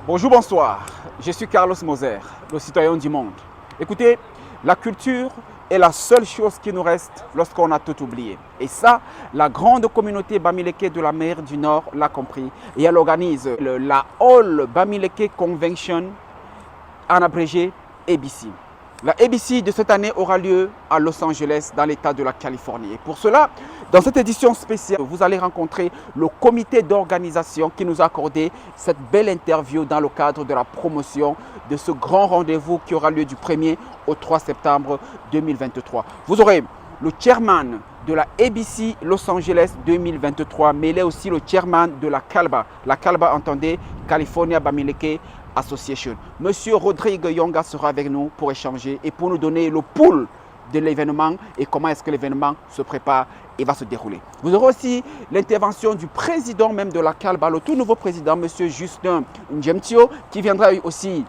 Bonjour, bonsoir. Je suis Carlos Moser, le citoyen du monde. Écoutez, la culture est la seule chose qui nous reste lorsqu'on a tout oublié. Et ça, la grande communauté Bamileke de l'Amérique du Nord l'a compris. Et elle organise la All Bamileke Convention, en abrégé ABC. La ABC de cette année aura lieu à Los Angeles, dans l'État de la Californie. Et pour cela, dans cette édition spéciale, vous allez rencontrer le comité d'organisation qui nous a accordé cette belle interview dans le cadre de la promotion de ce grand rendez-vous qui aura lieu du 1er au 3 septembre 2023. Vous aurez le chairman de la ABC Los Angeles 2023, mais il est aussi le chairman de la CALBA. La CALBA, entendez, California Bamileke Association. Monsieur Rodrigue Yonga sera avec nous pour échanger et pour nous donner le pouls de l'événement et comment est-ce que l'événement se prépare et va se dérouler. Vous aurez aussi l'intervention du président même de la CALBA, le tout nouveau président, monsieur Justin Njemtio, qui viendra aussi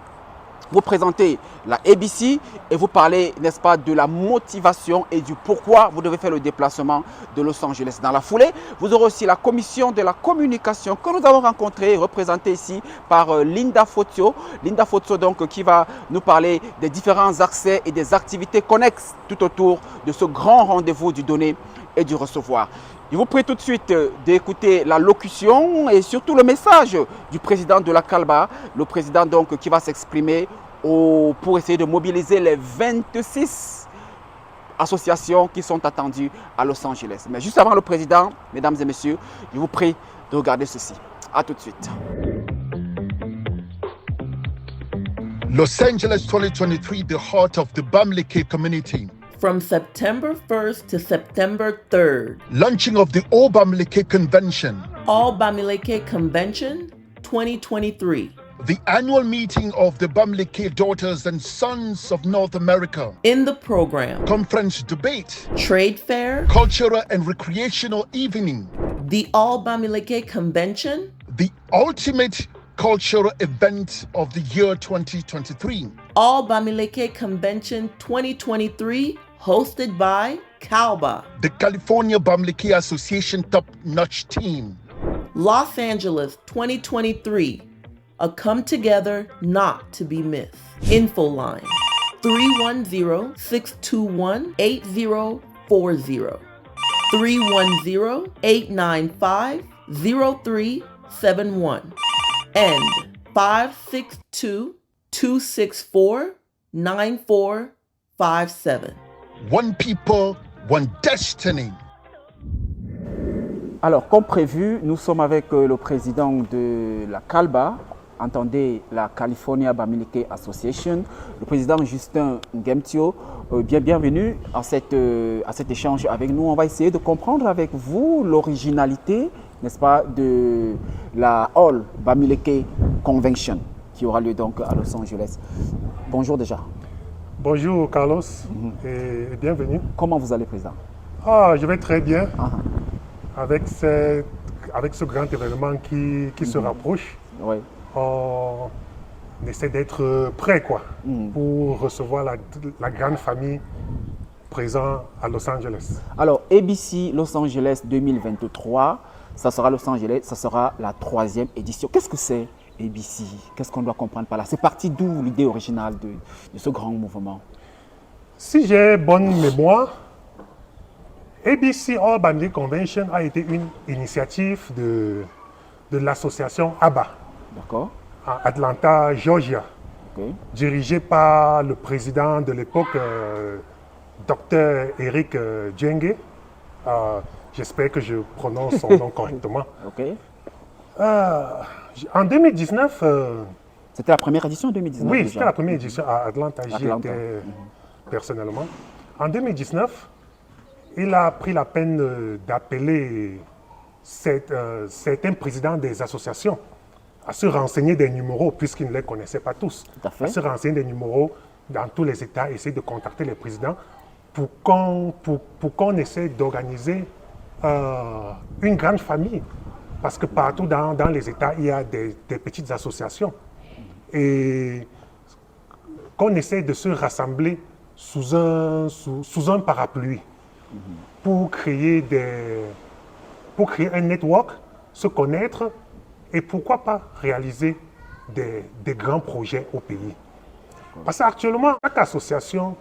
vous présenter la ABC et vous parler, n'est-ce pas, de la motivation et du pourquoi vous devez faire le déplacement de Los Angeles. Dans la foulée, vous aurez aussi la commission de la communication que nous avons rencontrée, représentée ici par Linda Fotio. Linda Fotio, donc, qui va nous parler des différents accès et des activités connexes tout autour de ce grand rendez-vous du donner et du recevoir. Je vous prie tout de suite d'écouter la locution et surtout le message du président de la CALBA, le président donc qui va s'exprimer pour essayer de mobiliser les 26 associations qui sont attendues à Los Angeles. Mais juste avant le président, mesdames et messieurs, je vous prie de regarder ceci. À tout de suite. Los Angeles 2023, the heart of the Bamileke community. From September 1st to September 3rd. Launching of the All Bamileke Convention. All Bamileke Convention 2023. The annual meeting of the Bamileke Daughters and Sons of North America. In the program, Conference debate. trade fair, Cultural and recreational evening. the All Bamileke Convention, The ultimate cultural event of the year 2023. All Bamileke Convention 2023, hosted by CALBA. The California Bamileke Association top-notch team. Los Angeles 2023, a come together not to be missed. Info line 310-621-8040. 310-895-0371 and 562-264-9457. One people, one destiny. Alors, comme prévu, nous sommes avec le président de la CALBA, entendez la California Bamileke Association, le président Justin Njemtio. Bienvenue à cet échange avec nous. On va essayer de comprendre avec vous l'originalité, n'est-ce pas, de la All Bamileke Convention qui aura lieu donc à Los Angeles. Bonjour déjà. Bonjour Carlos et bienvenue. Comment vous allez, président? Je vais très bien avec ce grand événement qui se rapproche. Oui. On essaie d'être prêt pour recevoir la grande famille présente à Los Angeles. Alors, ABC Los Angeles 2023, ça sera Los Angeles, ça sera la 3e édition. Qu'est-ce que c'est ABC? Qu'est-ce qu'on doit comprendre par là? C'est parti d'où l'idée originale de ce grand mouvement? Si j'ai bonne mémoire, ABC All Bamileke Convention a été une initiative de l'association ABBA. D'accord. À Atlanta, Georgia, dirigée par le président de l'époque, Dr. Eric Djenge. J'espère que je prononce son nom correctement. En 2019... c'était la première édition en 2019? Oui, c'était la première édition à Atlanta. J'y étais personnellement. En 2019, il a pris la peine d'appeler certains présidents des associations à se renseigner des numéros, puisqu'ils ne les connaissaient pas tous, à se renseigner des numéros dans tous les États, essayer de contacter les présidents pour qu'on essaie d'organiser une grande famille. Parce que partout dans les États, il y a des petites associations. Et qu'on essaie de se rassembler sous un parapluie pour créer un network, se connaître et pourquoi pas réaliser des grands projets au pays. Parce qu'actuellement, chaque association,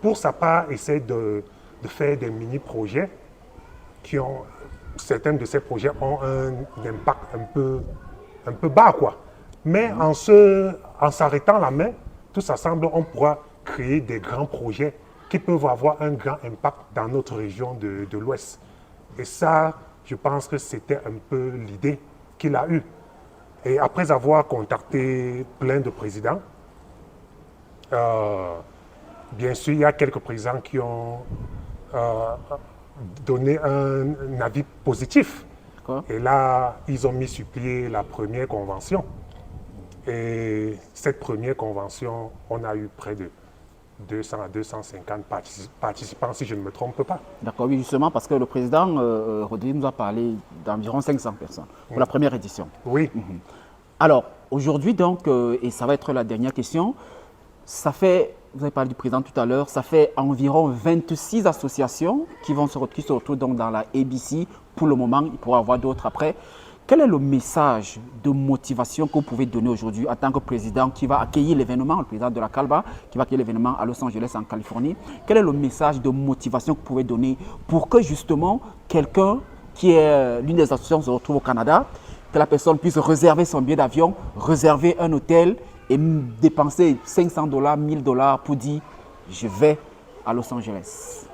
pour sa part, essaie de faire des mini-projets qui ont, certains de ces projets ont un impact un peu bas, quoi. Mais en s'arrêtant la main, tous ensemble, on pourra créer des grands projets qui peuvent avoir un grand impact dans notre région de l'Ouest. Et ça, je pense que c'était un peu l'idée qu'il a eue. Et après avoir contacté plein de présidents, bien sûr, il y a quelques présidents qui ont donné un avis positif. Et là, ils ont mis sur pied la première convention. Et cette première convention, on a eu près de 200 à 250 participants, si je ne me trompe pas. D'accord, oui, justement, parce que le président Rodrigue nous a parlé d'environ 500 personnes pour la première édition. Oui. Alors, aujourd'hui, donc, et ça va être la dernière question, ça fait, vous avez parlé du président tout à l'heure, ça fait environ 26 associations qui se retrouvent donc dans la ABC pour le moment, il pourra y avoir d'autres après. Quel est le message de motivation que vous pouvez donner aujourd'hui en tant que président qui va accueillir l'événement, le président de la CALBA, qui va accueillir l'événement à Los Angeles en Californie? Quel est le message de motivation que vous pouvez donner pour que justement quelqu'un qui est l'une des associations se retrouve au Canada, que la personne puisse réserver son billet d'avion, réserver un hôtel et dépenser $500, $1000 pour dire je vais à Los Angeles?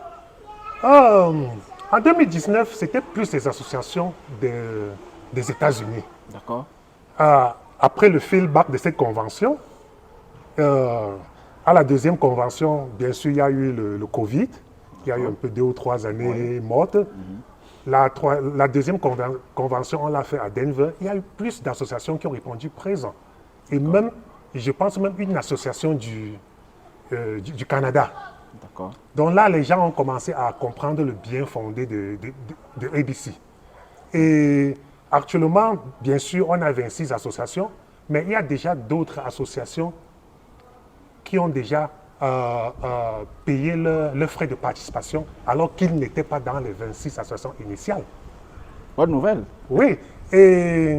En 2019, c'était plus les associations des États-Unis. D'accord. Après le feedback de cette convention, à la deuxième convention, bien sûr, il y a eu le Covid. Il y a eu un peu 2 ou 3 années mortes. La deuxième convention, on l'a fait à Denver. Il y a eu plus d'associations qui ont répondu présent. Et même, je pense même une association du Canada. D'accord. Donc là, les gens ont commencé à comprendre le bien fondé de ABC. Et actuellement, bien sûr, on a 26 associations, mais il y a déjà d'autres associations qui ont déjà payé leurs frais de participation alors qu'ils n'étaient pas dans les 26 associations initiales. Bonne nouvelle. Oui. Et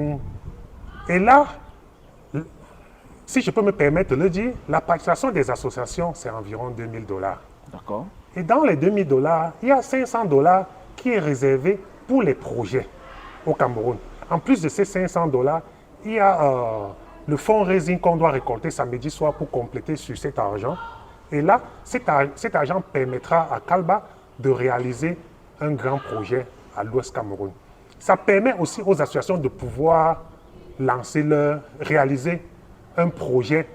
là, si je peux me permettre de le dire, la participation des associations, c'est environ $2000. D'accord. Et dans les $2000, il y a $500 qui est réservé pour les projets au Cameroun. En plus de ces $500, il y a le fundraising qu'on doit récolter samedi soir pour compléter sur cet argent. Et là, cet argent permettra à CALBA de réaliser un grand projet à l'Ouest Cameroun. Ça permet aussi aux associations de pouvoir réaliser un projet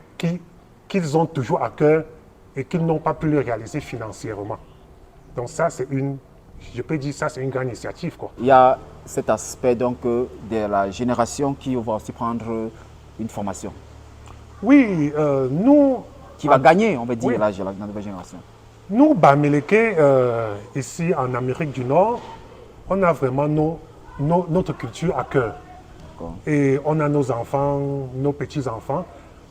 qu'ils ont toujours à cœur et qu'ils n'ont pas pu le réaliser financièrement. Donc ça, je peux dire ça, c'est une grande initiative, quoi. Il y a cet aspect donc de la génération qui va aussi prendre une formation. Oui, nous... Qui va gagner, on va dire, oui. la nouvelle génération. Nous, Bamileke, ici en Amérique du Nord, on a vraiment notre culture à cœur. Et on a nos enfants, nos petits-enfants,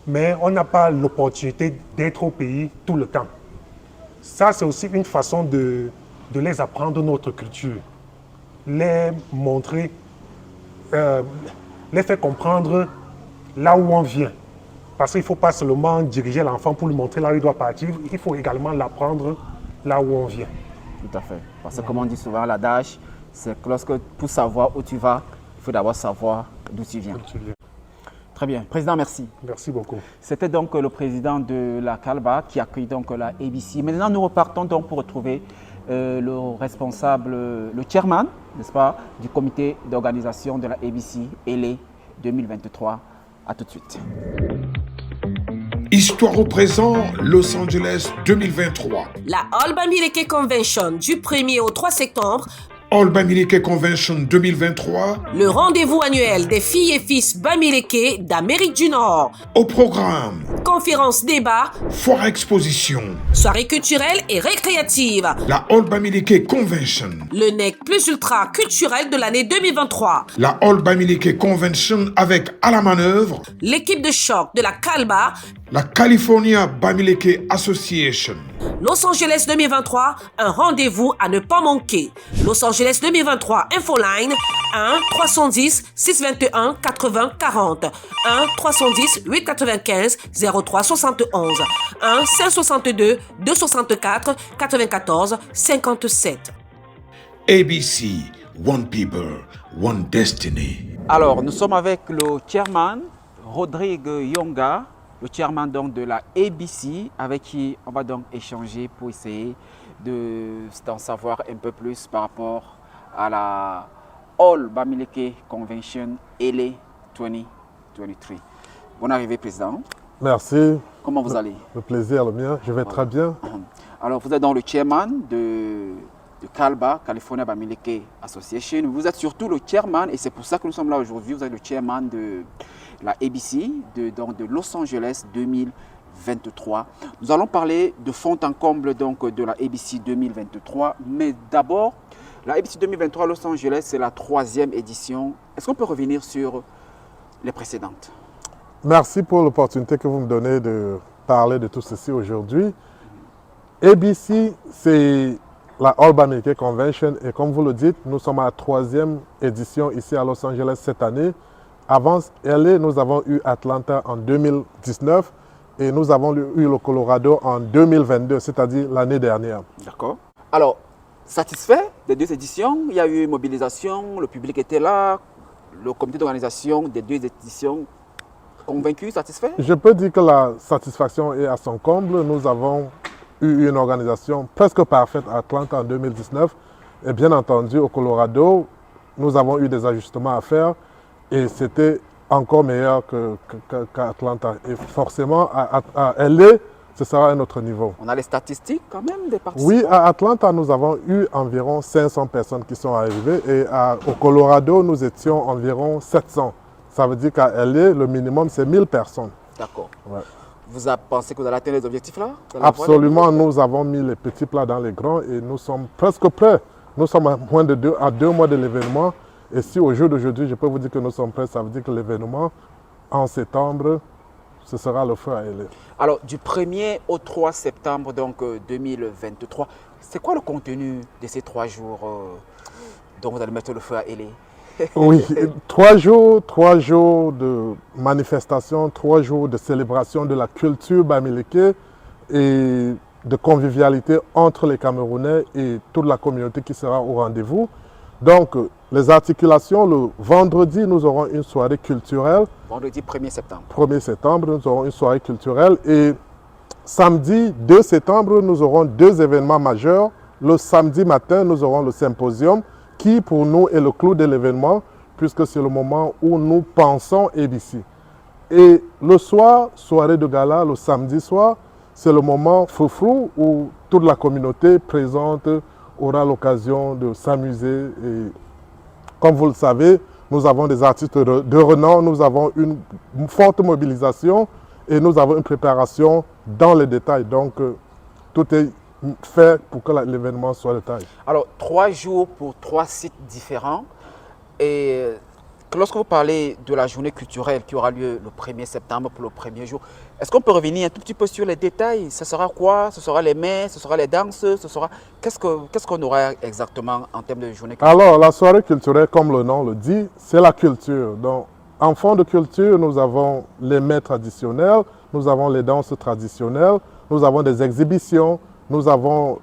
mais on n'a pas l'opportunité d'être au pays tout le temps. Ça, c'est aussi une façon de les apprendre notre culture, les montrer, les faire comprendre là où on vient. Parce qu'il ne faut pas seulement diriger l'enfant pour lui montrer là où il doit partir, il faut également l'apprendre là où on vient. Tout à fait. Parce que comme on dit souvent, l'adage, c'est que pour savoir où tu vas, il faut d'abord savoir d'où tu viens. Très bien. Président, merci. Merci beaucoup. C'était donc le président de la CALBA qui accueille donc la ABC. Maintenant, nous repartons donc pour retrouver le responsable, le chairman, n'est-ce pas, du comité d'organisation de la ABC LA 2023. À tout de suite. Histoire au présent, Los Angeles 2023. La All Bamileke Convention du 1er au 3 septembre. All Bamileke Convention 2023. Le rendez-vous annuel des filles et fils Bamileke d'Amérique du Nord. Au programme. conférences, débats, foire exposition, soirées culturelles et récréatives. la All Bamileke Convention, Le NEC plus ultra culturel de l'année 2023. la All Bamileke Convention avec à la manœuvre L'équipe de choc de la CALBA, la California Bamileke Association. Los Angeles 2023, un rendez-vous à ne pas manquer. Los Angeles 2023 Infoline 1 310 621 80 40 1 310 895 03 71 1 562 264 94 57. ABC, One People, One Destiny. Alors, nous sommes avec le chairman, Rodrigue Yonga, le chairman donc de la ABC, avec qui on va donc échanger pour essayer d'en savoir un peu plus par rapport à la All Bamileke Convention LA 2023. Bonne arrivée, président. Merci. Comment vous allez? Le plaisir, le mien. Je vais très bien. Alors, vous êtes dans le chairman de CALBA, California Bamileke Association. Vous êtes surtout le chairman, et c'est pour ça que nous sommes là aujourd'hui. Vous êtes le chairman de la ABC, de Los Angeles 2023. Nous allons parler de fond en comble donc, de la ABC 2023. Mais d'abord, la ABC 2023 Los Angeles, c'est la 3e édition. Est-ce qu'on peut revenir sur les précédentes? Merci pour l'opportunité que vous me donnez de parler de tout ceci aujourd'hui. ABC, c'est la All Bamileke Convention, et comme vous le dites, nous sommes à la 3e édition ici à Los Angeles cette année. Avant LA, nous avons eu Atlanta en 2019 et nous avons eu le Colorado en 2022, c'est-à-dire l'année dernière. D'accord. Alors, satisfait des 2 éditions? Il y a eu mobilisation, le public était là, le comité d'organisation des 2 éditions, convaincu, satisfait? Je peux dire que la satisfaction est à son comble. Nous avons eu une organisation presque parfaite à Atlanta en 2019. Et bien entendu, au Colorado, nous avons eu des ajustements à faire et c'était encore meilleur qu'à Atlanta. Et forcément, à LA, ce sera un autre niveau. On a les statistiques quand même des participants? Oui, à Atlanta, nous avons eu environ 500 personnes qui sont arrivées et au Colorado, nous étions environ 700. Ça veut dire qu'à LA, le minimum, c'est 1000 personnes. D'accord. Ouais. Vous avez pensé que vous allez atteindre les objectifs là? Absolument, nous avons mis les petits plats dans les grands et nous sommes presque prêts. Nous sommes à moins de 2 mois de l'événement. Et si au jour d'aujourd'hui, je peux vous dire que nous sommes prêts, ça veut dire que l'événement, en septembre, ce sera le feu à LA. Alors, du 1er au 3 septembre donc, 2023, c'est quoi le contenu de ces 3 jours dont vous allez mettre le feu à LA? Oui, 3 jours de manifestation, 3 jours de célébration de la culture bamileke et de convivialité entre les Camerounais et toute la communauté qui sera au rendez-vous. Donc, les articulations, le vendredi, nous aurons une soirée culturelle. Vendredi 1er septembre. 1er septembre, nous aurons une soirée culturelle. Et samedi 2 septembre, nous aurons 2 événements majeurs. Le samedi matin, nous aurons le symposium qui, pour nous, est le clou de l'événement, puisque c'est le moment où nous pensons ABC. Et le soir, soirée de gala, le samedi soir, c'est le moment froufrou où toute la communauté présente aura l'occasion de s'amuser. Et comme vous le savez, nous avons des artistes de renom, nous avons une forte mobilisation et nous avons une préparation dans les détails. Donc, tout est fait pour que l'événement soit de taille. Alors, 3 jours pour 3 sites différents. Et lorsque vous parlez de la journée culturelle qui aura lieu le 1er septembre pour le premier jour, est-ce qu'on peut revenir un tout petit peu sur les détails? Ce sera quoi? Ce sera les messes, ce sera les danses, ce sera... Qu'est-ce qu'on aura exactement en termes de journée culturelle? Alors, la soirée culturelle, comme le nom le dit, c'est la culture. Donc, en fond de culture, nous avons les mets traditionnels, nous avons les danses traditionnelles, nous avons des exhibitions, nous avons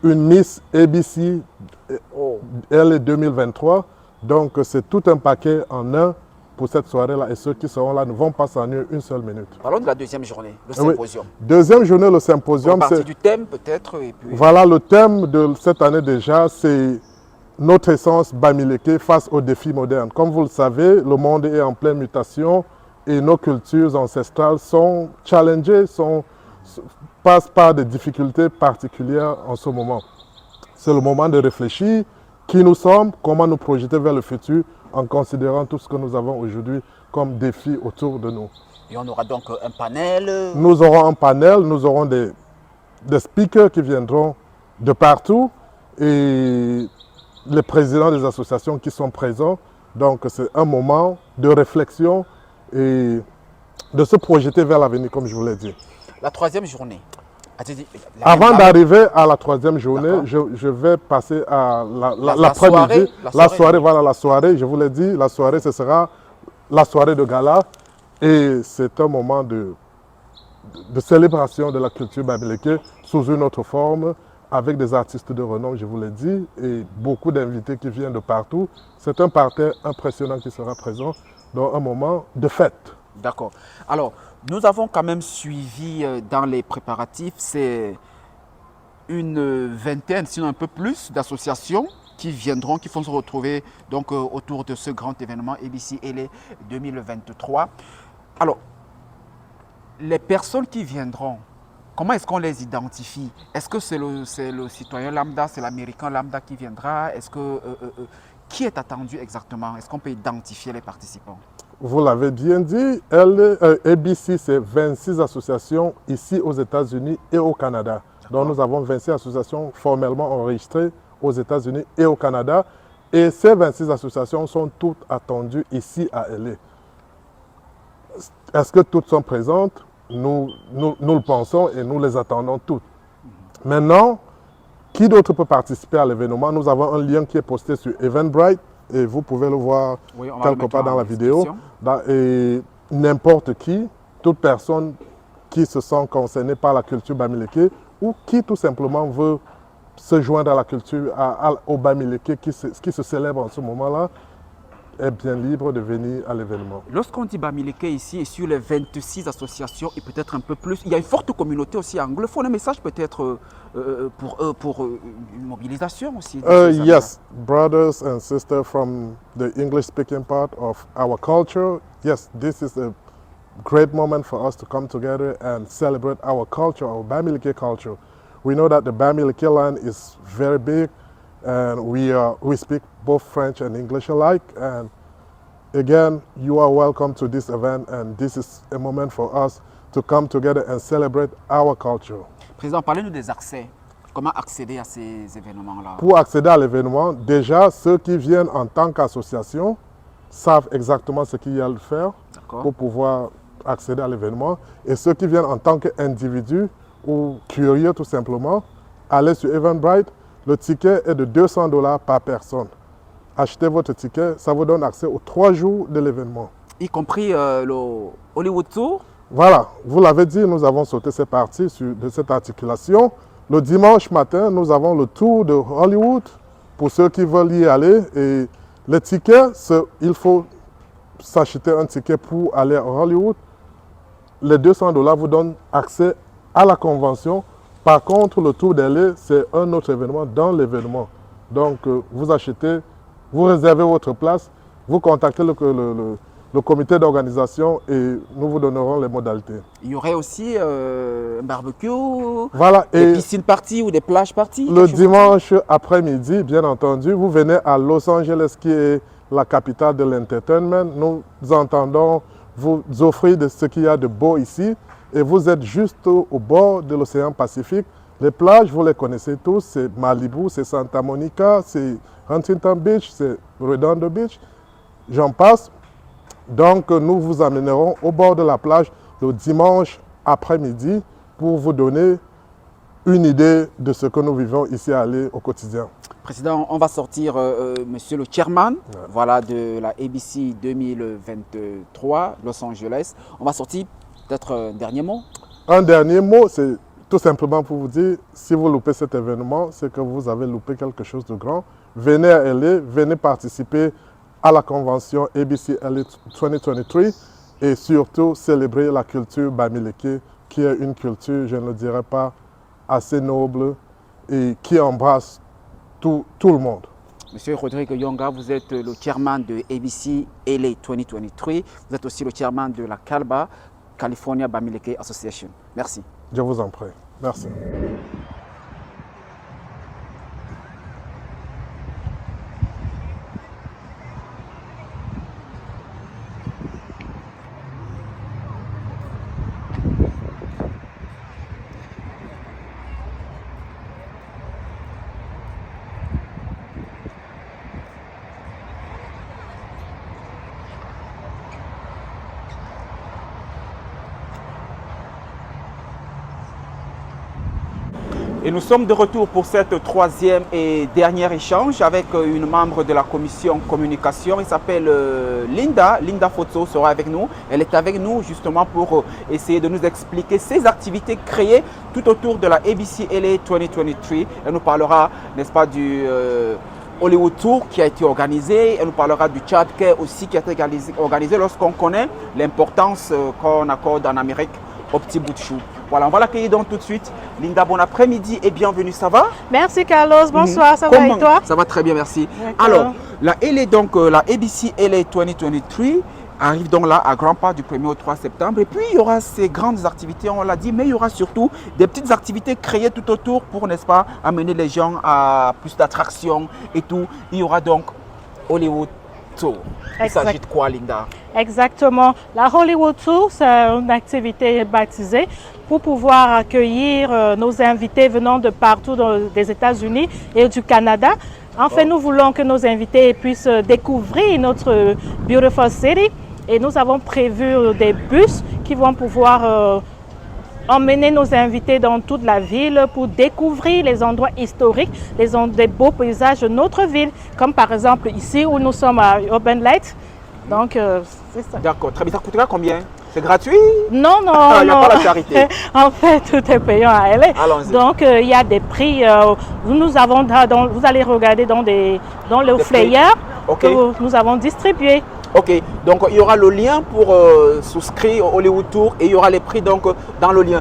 une Miss ABC LA 2023. Donc, c'est tout un paquet en un pour cette soirée-là. Et ceux qui seront là ne vont pas s'ennuyer une seule minute. Parlons de la deuxième journée, le symposium. Oui. Deuxième journée, le symposium. C'est du thème peut-être. Voilà, le thème de cette année déjà, c'est notre essence bamileke face aux défis modernes. Comme vous le savez, le monde est en pleine mutation et nos cultures ancestrales sont challengées, passent par des difficultés particulières en ce moment. C'est le moment de réfléchir qui nous sommes, comment nous projeter vers le futur en considérant tout ce que nous avons aujourd'hui comme défi autour de nous. Et on aura donc un panel. Nous aurons un panel, nous aurons des speakers qui viendront de partout et les présidents des associations qui sont présents. Donc c'est un moment de réflexion et de se projeter vers l'avenir, comme je vous l'ai dit. La troisième journée. Avant d'arriver à la troisième journée, je vais passer à l'après-midi. La soirée, voilà la soirée, je vous l'ai dit, la soirée, ce sera la soirée de gala. Et c'est un moment de célébration de la culture bamileke sous une autre forme, avec des artistes de renom, je vous l'ai dit, et beaucoup d'invités qui viennent de partout. C'est un parterre impressionnant qui sera présent dans un moment de fête. D'accord. Alors, nous avons quand même suivi dans les préparatifs, c'est une vingtaine, sinon un peu plus, d'associations qui viendront, qui vont se retrouver donc, autour de ce grand événement ABC LA 2023. Alors, les personnes qui viendront, comment est-ce qu'on les identifie? Est-ce que c'est le citoyen lambda, c'est l'américain lambda qui viendra? Est-ce que, qui est attendu exactement? Est-ce qu'on peut identifier les participants? Vous l'avez bien dit, ABC, c'est 26 associations ici aux États-Unis et au Canada. Donc nous avons 26 associations formellement enregistrées aux États-Unis et au Canada. Et ces 26 associations sont toutes attendues ici à LA. Est-ce que toutes sont présentes? Nous le pensons et nous les attendons toutes. Maintenant, qui d'autre peut participer à l'événement? Nous avons un lien qui est posté sur Eventbrite et vous pouvez le voir quelque part dans la vidéo. Et n'importe qui, toute personne qui se sent concernée par la culture bamileke ou qui tout simplement veut se joindre à la culture, au bamileke qui se célèbre en ce moment-là, est bien libre de venir à l'événement. Lorsqu'on dit bamileke ici et sur les 26 associations et peut-être un peu plus, il y a une forte communauté aussi anglophone. Un message peut-être pour une mobilisation aussi. Yes, brothers and sisters from the English-speaking part of our culture. Yes, this is a great moment for us to come together and celebrate our culture, our bamileke culture. We know that the Bamileke land is very big. And we speak both French and English alike. And again, you are welcome to this event. And this is a moment for us to come together and celebrate our culture. Président, parlez-nous des accès. Comment accéder à ces événements-là? Pour accéder à l'événement, déjà, ceux qui viennent en tant qu'association savent exactement ce qu'il y a à faire pour pouvoir accéder à l'événement. Et ceux qui viennent en tant qu'individus ou curieux tout simplement, allez sur Eventbrite. Le ticket est de $200 par personne. Achetez votre ticket, ça vous donne accès aux 3 jours de l'événement. Y compris le Hollywood Tour? Voilà, vous l'avez dit, nous avons sauté ces parties de cette articulation. Le dimanche matin, nous avons le tour de Hollywood pour ceux qui veulent y aller. Et les tickets, il faut s'acheter un ticket pour aller à Hollywood. Les $200 vous donnent accès à la convention. Par contre, le Tour d'LA, c'est un autre événement dans l'événement. Donc, vous achetez, vous réservez votre place, vous contactez le comité d'organisation et nous vous donnerons les modalités. Il y aurait aussi un barbecue, voilà, des piscines parties ou des plages parties? Le dimanche après-midi, bien entendu, vous venez à Los Angeles, qui est la capitale de l'entertainment. Nous entendons vous offrir de ce qu'il y a de beau ici. Et vous êtes juste au bord de l'océan Pacifique. Les plages, vous les connaissez tous, c'est Malibu, c'est Santa Monica, c'est Huntington Beach, c'est Redondo Beach, j'en passe. Donc, nous vous amènerons au bord de la plage le dimanche après-midi pour vous donner une idée de ce que nous vivons ici à LA au quotidien. Président, on va sortir, monsieur le chairman, voilà, de la ABC 2023 Los Angeles. On va sortir. Peut-être un dernier mot? Un dernier mot, c'est tout simplement pour vous dire, si vous loupez cet événement, c'est que vous avez loupé quelque chose de grand. Venez à LA, venez participer à la convention ABC LA 2023 et surtout célébrer la culture bamileke, qui est une culture, je ne le dirais pas, assez noble et qui embrasse tout le monde. Monsieur Rodrigue Yonga, vous êtes le chairman de ABC LA 2023. Vous êtes aussi le chairman de la CALBA, California Bamileke Association. Merci. Je vous en prie. Merci. Et nous sommes de retour pour cette troisième et dernier échange avec une membre de la commission communication. Elle s'appelle Linda. Linda Fotso sera avec nous. Elle est avec nous justement pour essayer de nous expliquer ses activités créées tout autour de la ABC LA 2023. Elle nous parlera, n'est-ce pas, du Hollywood Tour qui a été organisé. Elle nous parlera du Child Care aussi qui a été organisé lorsqu'on connaît l'importance qu'on accorde en Amérique au petit bout de chou. Voilà, on va l'accueillir donc tout de suite. Linda, bon après-midi et bienvenue, ça va? Merci Carlos, bonsoir, ça va et toi? Ça va très bien, merci. Alors, la ABC LA 2023 arrive donc là à grands pas du 1er au 3 septembre. Et puis, il y aura ces grandes activités, on l'a dit, mais il y aura surtout des petites activités créées tout autour pour, n'est-ce pas, amener les gens à plus d'attractions et tout. Il y aura donc Hollywood Tour. Il s'agit de quoi, Linda? Exactement. La Hollywood Tour, c'est une activité baptisée pour pouvoir accueillir nos invités venant de partout des États-Unis et du Canada. En fait, nous voulons que nos invités puissent découvrir notre beautiful city et nous avons prévu des bus qui vont pouvoir emmener nos invités dans toute la ville pour découvrir les endroits historiques, des beaux paysages de notre ville, comme par exemple ici où nous sommes à Urban Light. Donc, c'est ça. D'accord, très bien. Ça coûtera combien? C'est gratuit? Non, non, il n'y a pas la charité. En fait, tout est payant à LA. Allons-y. Donc, il y a des prix. Nous avons, vous allez regarder dans le flyer que nous avons distribué. Ok, donc il y aura le lien pour souscrire au Hollywood Tour et il y aura les prix donc dans le lien.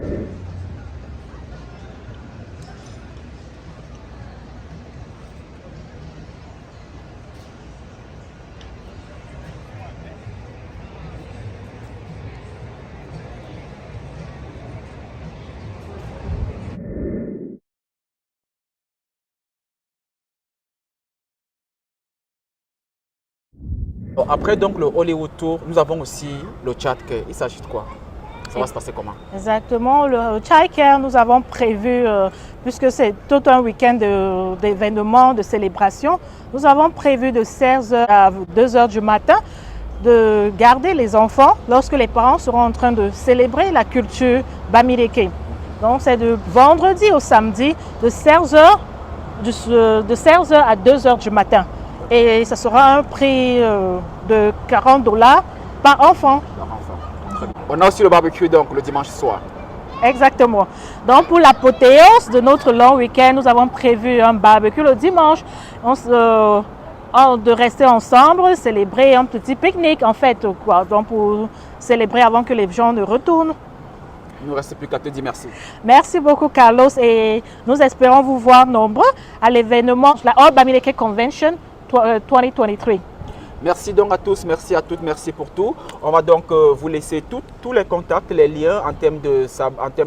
Bon, après donc le Hollywood Tour, nous avons aussi le Child Care. Il s'agit de quoi? Ça va se passer comment? Exactement, le Child Care, nous avons prévu, puisque c'est tout un week-end d'événements, de célébrations, nous avons prévu de 16h à 2h du matin de garder les enfants lorsque les parents seront en train de célébrer la culture Bamileke. Donc c'est de vendredi au samedi de 16h à 2h du matin. Et ce sera un prix de $40 par enfant. On a aussi le barbecue donc le dimanche soir. Exactement. Donc pour l'apothéose de notre long week-end, nous avons prévu un barbecue le dimanche. De rester ensemble, célébrer un petit pique-nique en fait, quoi. Donc pour célébrer avant que les gens ne retournent. Il ne nous reste plus qu'à te dire merci. Merci beaucoup Carlos et nous espérons vous voir nombreux à l'événement, la All Bamileke Convention 2023. Merci donc à tous, merci à toutes, merci pour tout. On va donc vous laisser tous les contacts, les liens en termes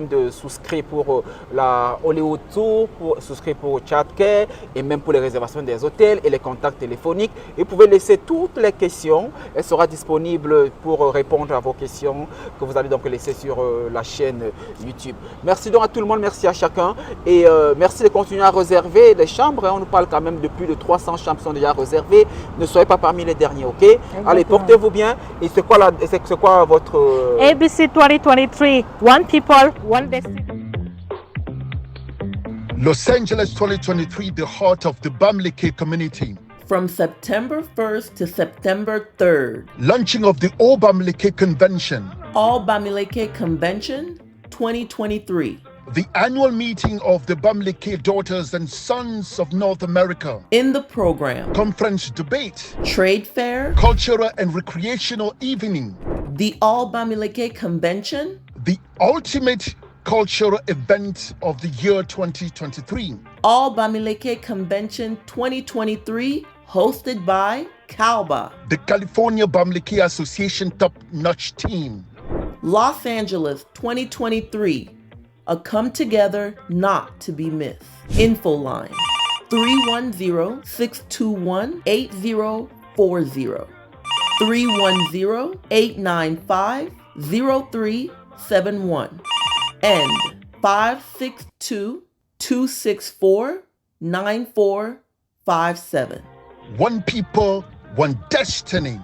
de souscrire pour la Hollywood Tour, pour souscrire pour Child Care et même pour les réservations des hôtels et les contacts téléphoniques. Et vous pouvez laisser toutes les questions. Elle sera disponible pour répondre à vos questions que vous allez donc laisser sur la chaîne YouTube. Merci donc à tout le monde, merci à chacun et merci de continuer à réserver les chambres. On nous parle quand même de plus de 300 chambres sont déjà réservées. Ne soyez pas parmi les derniers. Ok. Exactement. Allez, portez-vous bien. Et c'est quoi votre ABC 2023, one people, one destiny. Los Angeles 2023, the heart of the Bamileke community. From September 1st to September 3rd. Launching of the All Bamileke Convention. All Bamileke Convention 2023. The annual meeting of the Bamileke Daughters and Sons of North America. In the program, Conference debate, trade fair, cultural and recreational evening, the All Bamileke Convention, the ultimate cultural event of the year 2023. All Bamileke Convention 2023, hosted by CALBA, the California Bamileke Association top-notch team. Los Angeles 2023. A come together not to be missed. Info line 310-621-8040. 310-895-0371. And 562-264-9457. One people, one destiny.